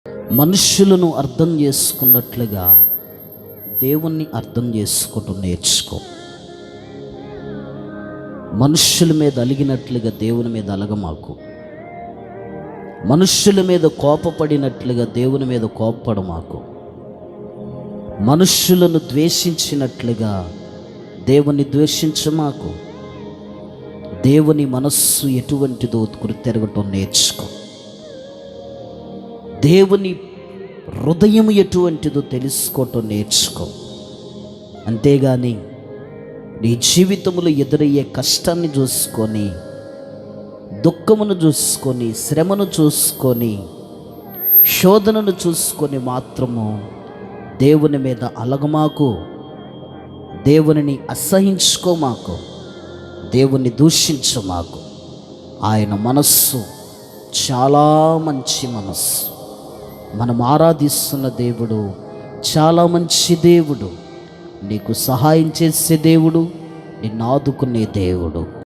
మనుష్యులను అర్థం చేసుకున్నట్లుగా దేవుణ్ణి అర్థం చేసుకోవటం నేర్చుకో. మనుష్యుల మీద అలిగినట్లుగా దేవుని మీద అలగమాకు. మనుష్యుల మీద కోపపడినట్లుగా దేవుని మీద కోపపడమాకు. మనుష్యులను ద్వేషించినట్లుగా దేవుని ద్వేషించమాకు. దేవుని మనస్సు ఎటువంటిదో గుర్తెరగటం నేర్చుకో. దేవుని హృదయం ఎటువంటిదో తెలుసుకోవటం నేర్చుకో. అంతేగాని నీ జీవితంలో ఎదురయ్యే కష్టాన్ని చూసుకొని, దుఃఖమును చూసుకొని, శ్రమను చూసుకొని, శోధనను చూసుకొని మాత్రము దేవుని మీద అలగమాకు. దేవునిని అసహించుకోమాకు. దేవుని దూషించమాకు. ఆయన మనస్సు చాలా మంచి మనస్సు. మనం ఆరాధిస్తున్న దేవుడు చాలా మంచి దేవుడు. నీకు సహాయం చేసే దేవుడు, నిన్ను ఆదుకునే దేవుడు.